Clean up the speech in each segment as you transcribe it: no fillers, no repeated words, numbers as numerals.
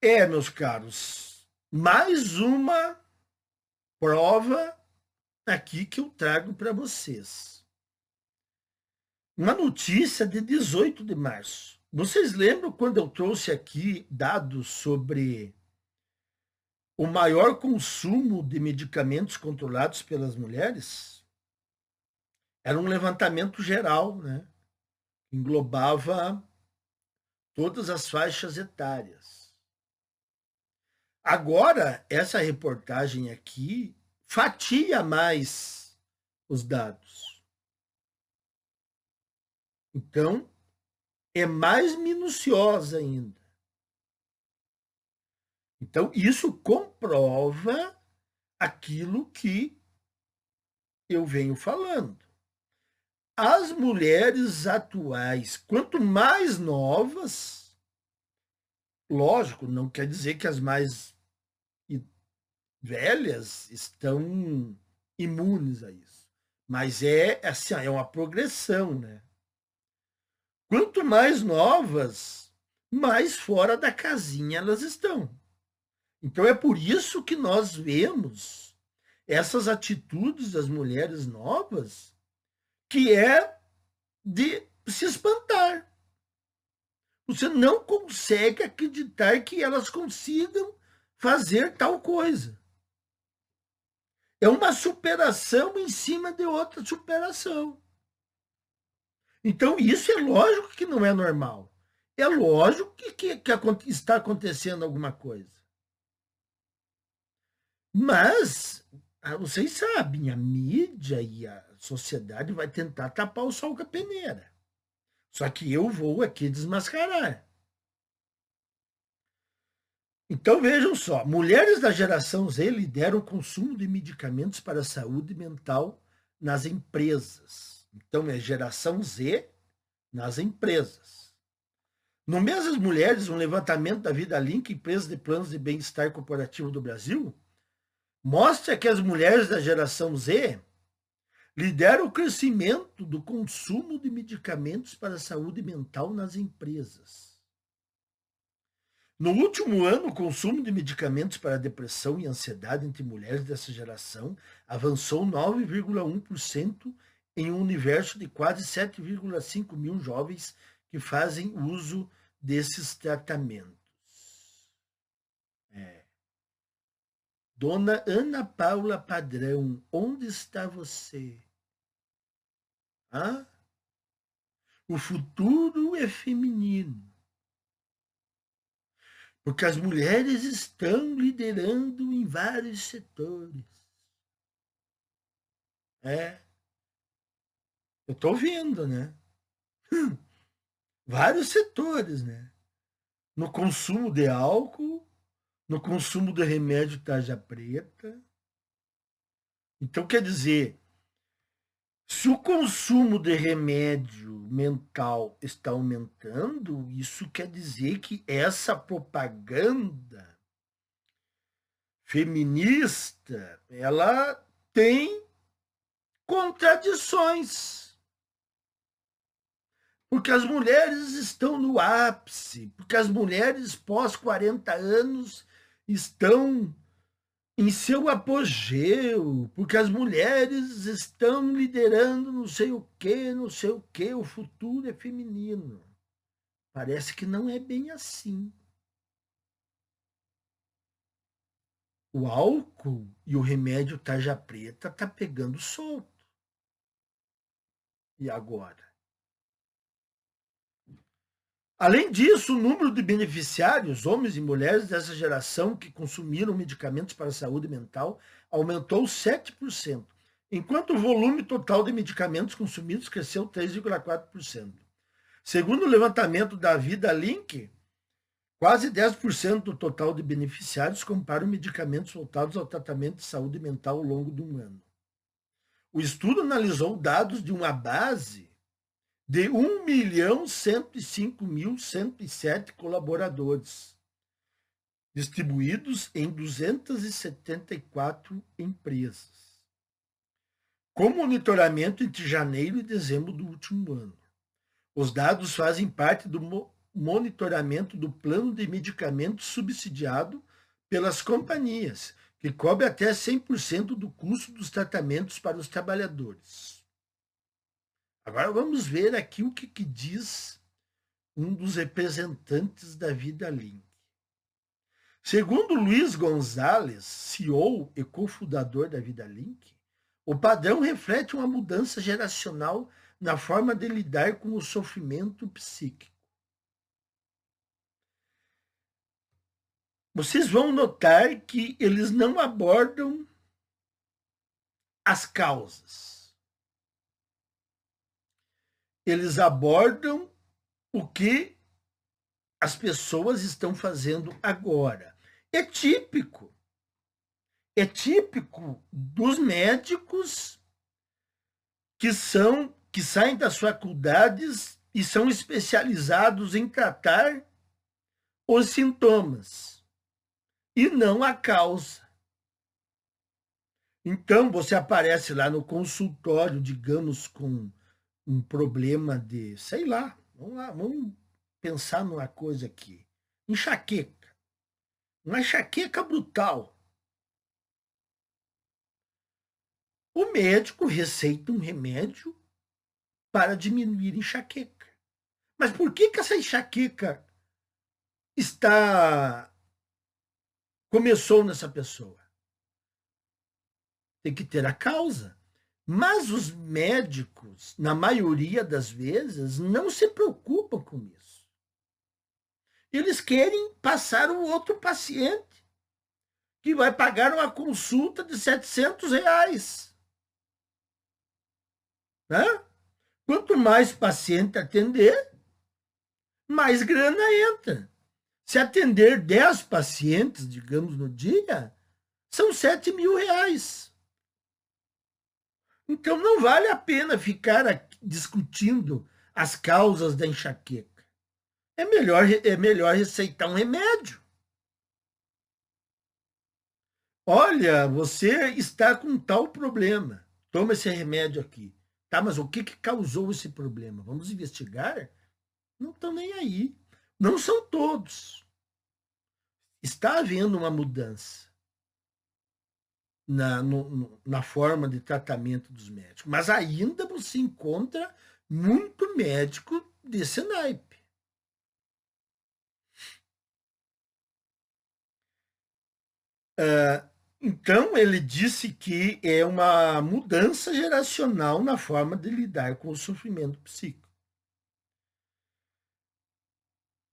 Meus caros, mais uma prova aqui que eu trago para vocês. Uma notícia de 18 de março. Vocês lembram quando eu trouxe aqui dados sobre o maior consumo de medicamentos controlados pelas mulheres? Era um levantamento geral, né? Englobava todas as faixas etárias. Agora, essa reportagem aqui fatia mais os dados. Então, é mais minuciosa ainda. Então, isso comprova aquilo que eu venho falando. As mulheres atuais, quanto mais novas, lógico, não quer dizer que as mais velhas estão imunes a isso. Mas é assim, é uma progressão, né? Quanto mais novas, mais fora da casinha elas estão. Então é por isso que nós vemos essas atitudes das mulheres novas, que é de se espantar. Você não consegue acreditar que elas consigam fazer tal coisa. É uma superação em cima de outra superação. Então, isso é lógico que não é normal. É lógico que está acontecendo alguma coisa. Mas, vocês sabem, a mídia e a sociedade vai tentar tapar o sol com a peneira. Só que eu vou aqui desmascarar. Então, vejam só, mulheres da geração Z lideram o consumo de medicamentos para a saúde mental nas empresas. Então, é geração Z nas empresas. No mês das mulheres, um levantamento da Vida Link, empresa de planos de bem-estar corporativo do Brasil, mostra que as mulheres da geração Z lideram o crescimento do consumo de medicamentos para a saúde mental nas empresas. No último ano, o consumo de medicamentos para depressão e ansiedade entre mulheres dessa geração avançou 9,1% em um universo de quase 7,5 mil jovens que fazem uso desses tratamentos. Dona Ana Paula Padrão, onde está você? Hã? O futuro é feminino. Porque as mulheres estão liderando em vários setores. Eu estou vendo, né? Vários setores, né? No consumo de álcool, no consumo de remédio tarja preta. Então, quer dizer, se o consumo de remédio mental está aumentando, isso quer dizer que essa propaganda feminista, ela tem contradições. Porque as mulheres estão no ápice, porque as mulheres pós 40 anos estão em seu apogeu, porque as mulheres estão liderando não sei o que, o futuro é feminino. Parece que não é bem assim. O álcool e o remédio tarja preta tá pegando solto. E agora? Além disso, o número de beneficiários, homens e mulheres dessa geração que consumiram medicamentos para a saúde mental aumentou 7%, enquanto o volume total de medicamentos consumidos cresceu 3,4%. Segundo o levantamento da Vida Link, quase 10% do total de beneficiários comparam medicamentos voltados ao tratamento de saúde mental ao longo de um ano. O estudo analisou dados de uma base de 1.105.107 colaboradores, distribuídos em 274 empresas, com monitoramento entre janeiro e dezembro do último ano. Os dados fazem parte do monitoramento do plano de medicamentos subsidiado pelas companhias, que cobre até 100% do custo dos tratamentos para os trabalhadores. Agora vamos ver aqui o que diz um dos representantes da Vida Link. Segundo Luiz Gonzalez, CEO e cofundador da Vida Link, o padrão reflete uma mudança geracional na forma de lidar com o sofrimento psíquico. Vocês vão notar que eles não abordam as causas. Eles abordam o que as pessoas estão fazendo agora. É típico dos médicos que saem das faculdades e são especializados em tratar os sintomas e não a causa. Então, você aparece lá no consultório, digamos, com um problema de, sei lá, vamos pensar numa coisa aqui. Enxaqueca. Uma enxaqueca brutal. O médico receita um remédio para diminuir a enxaqueca. Mas por que essa enxaqueca começou nessa pessoa? Tem que ter a causa. Mas os médicos, na maioria das vezes, não se preocupam com isso. Eles querem passar o outro paciente, que vai pagar uma consulta de R$700. Né? Quanto mais paciente atender, mais grana entra. Se atender 10 pacientes, digamos, no dia, são R$7.000. Então não vale a pena ficar discutindo as causas da enxaqueca. É melhor receitar um remédio. Olha, você está com tal problema. Toma esse remédio aqui. Tá, mas o que causou esse problema? Vamos investigar? Não estão nem aí. Não são todos. Está havendo uma mudança na forma de tratamento dos médicos. Mas ainda você encontra muito médico desse naipe. Então, ele disse que é uma mudança geracional na forma de lidar com o sofrimento psíquico.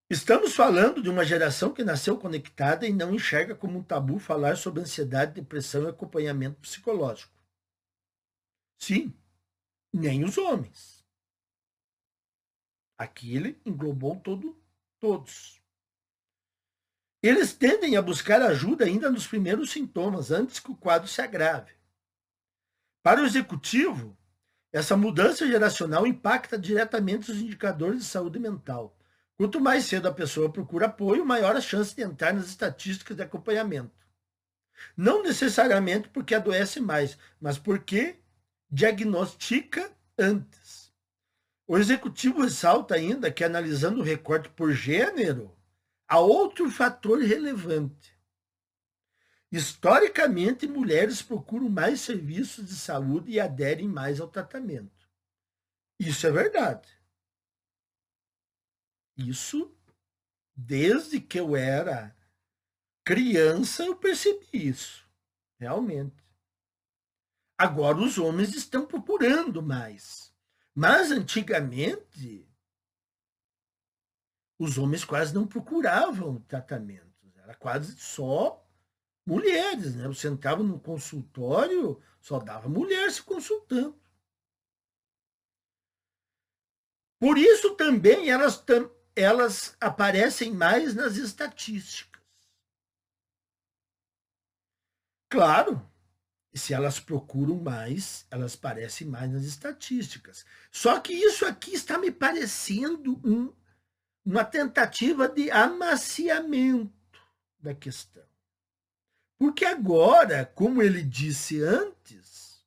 Estamos falando de uma geração que nasceu conectada e não enxerga como um tabu falar sobre ansiedade, depressão e acompanhamento psicológico. Sim, nem os homens. Aqui ele englobou todos. Eles tendem a buscar ajuda ainda nos primeiros sintomas, antes que o quadro se agrave. Para o executivo, essa mudança geracional impacta diretamente os indicadores de saúde mental. Quanto mais cedo a pessoa procura apoio, maior a chance de entrar nas estatísticas de acompanhamento. Não necessariamente porque adoece mais, mas porque diagnostica antes. O executivo ressalta ainda que, analisando o recorte por gênero, há outro fator relevante. Historicamente, mulheres procuram mais serviços de saúde e aderem mais ao tratamento. Isso é verdade. Isso, desde que eu era criança, eu percebi isso. Realmente. Agora os homens estão procurando mais. Mas antigamente, os homens quase não procuravam tratamentos. Era quase só mulheres, né? Eu sentava no consultório, só dava mulher se consultando. Por isso também elas aparecem mais nas estatísticas. Claro, se elas procuram mais, elas aparecem mais nas estatísticas. Só que isso aqui está me parecendo uma tentativa de amaciamento da questão. Porque agora, como ele disse antes,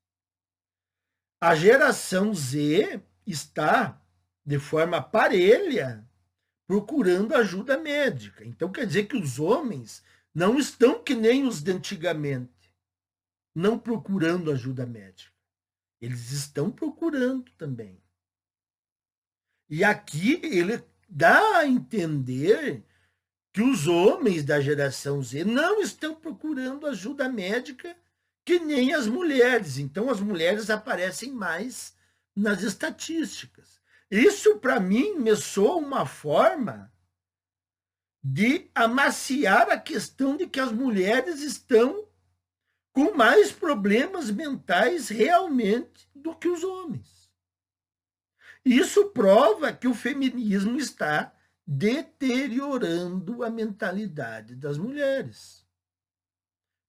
a geração Z está, de forma parelha, procurando ajuda médica. Então quer dizer que os homens não estão que nem os de antigamente, não procurando ajuda médica. Eles estão procurando também. E aqui ele dá a entender que os homens da geração Z não estão procurando ajuda médica que nem as mulheres. Então as mulheres aparecem mais nas estatísticas. Isso, para mim, me soa uma forma de amaciar a questão de que as mulheres estão com mais problemas mentais realmente do que os homens. Isso prova que o feminismo está deteriorando a mentalidade das mulheres.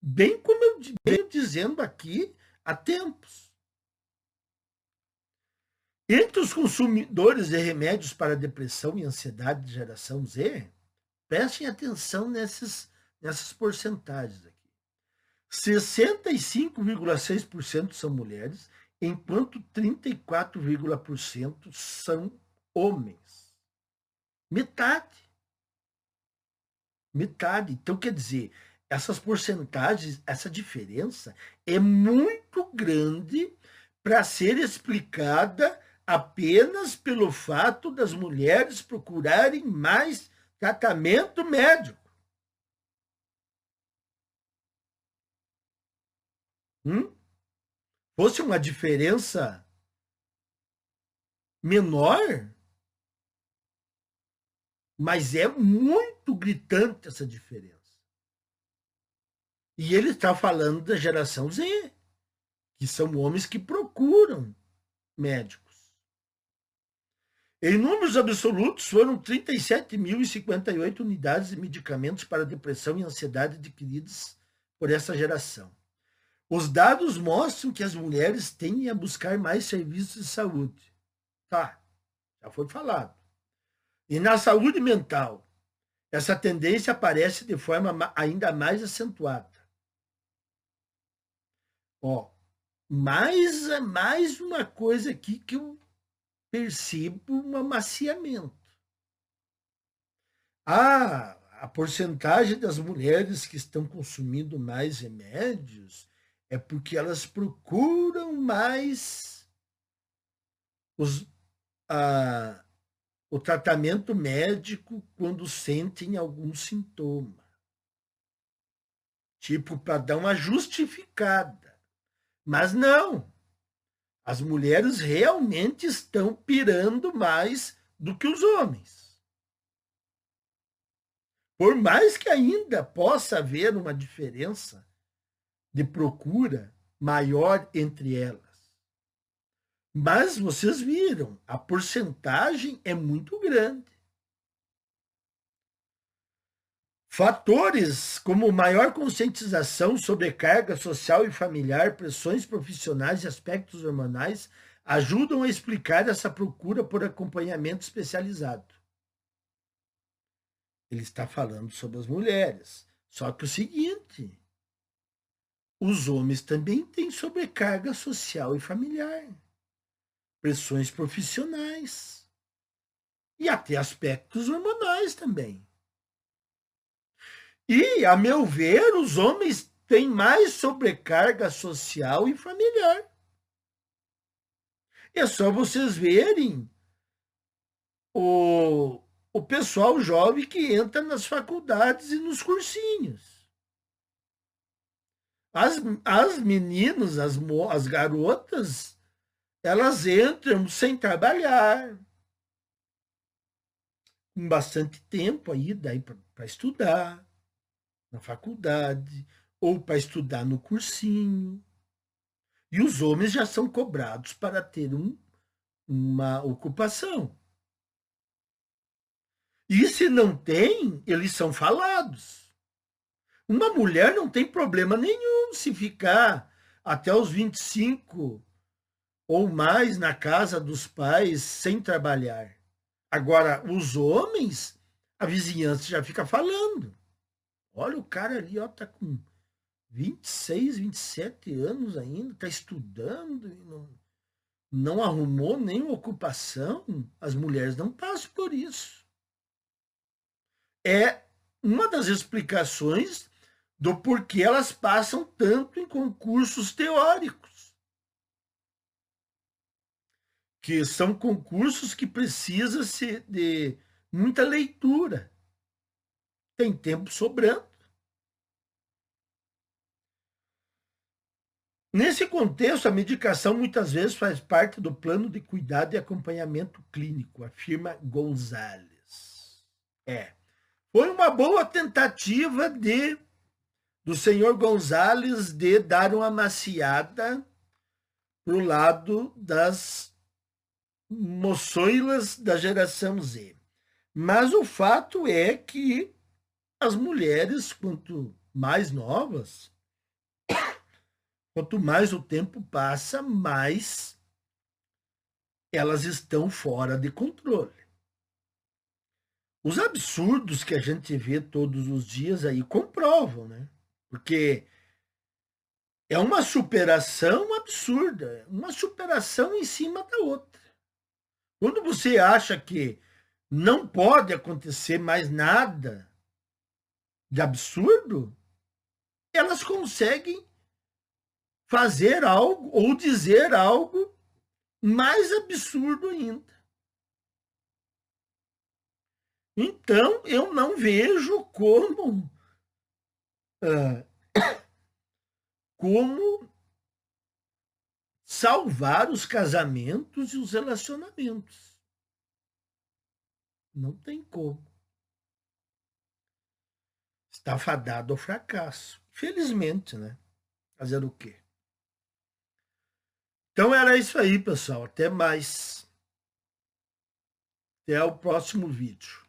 Bem como eu venho dizendo aqui há tempos. Entre os consumidores de remédios para depressão e ansiedade de geração Z, prestem atenção nessas porcentagens aqui. 65,6% são mulheres, enquanto 34,% são homens. Metade. Metade. Então, quer dizer, essas porcentagens, essa diferença é muito grande para ser explicada apenas pelo fato das mulheres procurarem mais tratamento médico. Fosse uma diferença menor, mas é muito gritante essa diferença. E ele está falando da geração Z, que são homens que procuram médicos. Em números absolutos, foram 37.058 unidades de medicamentos para depressão e ansiedade adquiridas por essa geração. Os dados mostram que as mulheres tendem a buscar mais serviços de saúde. Tá, já foi falado. E na saúde mental, essa tendência aparece de forma ainda mais acentuada. Ó, mais uma coisa aqui que eu percebo um amaciamento. A porcentagem das mulheres que estão consumindo mais remédios é porque elas procuram mais o tratamento médico quando sentem algum sintoma. Tipo, para dar uma justificada. Mas não. As mulheres realmente estão pirando mais do que os homens. Por mais que ainda possa haver uma diferença de procura maior entre elas. Mas vocês viram, a porcentagem é muito grande. Fatores como maior conscientização, sobrecarga social e familiar, pressões profissionais e aspectos hormonais ajudam a explicar essa procura por acompanhamento especializado. Ele está falando sobre as mulheres. Só que o seguinte, os homens também têm sobrecarga social e familiar, pressões profissionais e até aspectos hormonais também. E, a meu ver, os homens têm mais sobrecarga social e familiar. É só vocês verem o pessoal jovem que entra nas faculdades e nos cursinhos. As meninas, as garotas, elas entram sem trabalhar, com bastante tempo aí daí para estudar na faculdade ou para estudar no cursinho. E os homens já são cobrados para ter uma ocupação. E se não tem, eles são falados. Uma mulher não tem problema nenhum se ficar até os 25 ou mais na casa dos pais sem trabalhar. Agora, os homens, a vizinhança já fica falando. Olha, o cara ali, ó, tá com 26, 27 anos ainda, tá estudando e não arrumou nenhuma ocupação. As mulheres não passam por isso. é uma das explicações do porquê elas passam tanto em concursos teóricos, que são concursos que precisam de muita leitura. Tem tempo sobrando. Nesse contexto, a medicação muitas vezes faz parte do plano de cuidado e acompanhamento clínico, afirma Gonzalez. Foi uma boa tentativa do senhor Gonzalez de dar uma maciada para o lado das moçoilas da geração Z. Mas o fato é que as mulheres, quanto mais novas, quanto mais o tempo passa, mais elas estão fora de controle. Os absurdos que a gente vê todos os dias aí comprovam, né? Porque é uma superação absurda, uma superação em cima da outra. Quando você acha que não pode acontecer mais nada de absurdo, elas conseguem fazer algo ou dizer algo mais absurdo ainda. Então, eu não vejo como salvar os casamentos e os relacionamentos. Não tem como. Está fadado ao fracasso. Felizmente, né? Fazer o quê? Então era isso aí, pessoal. Até mais. Até o próximo vídeo.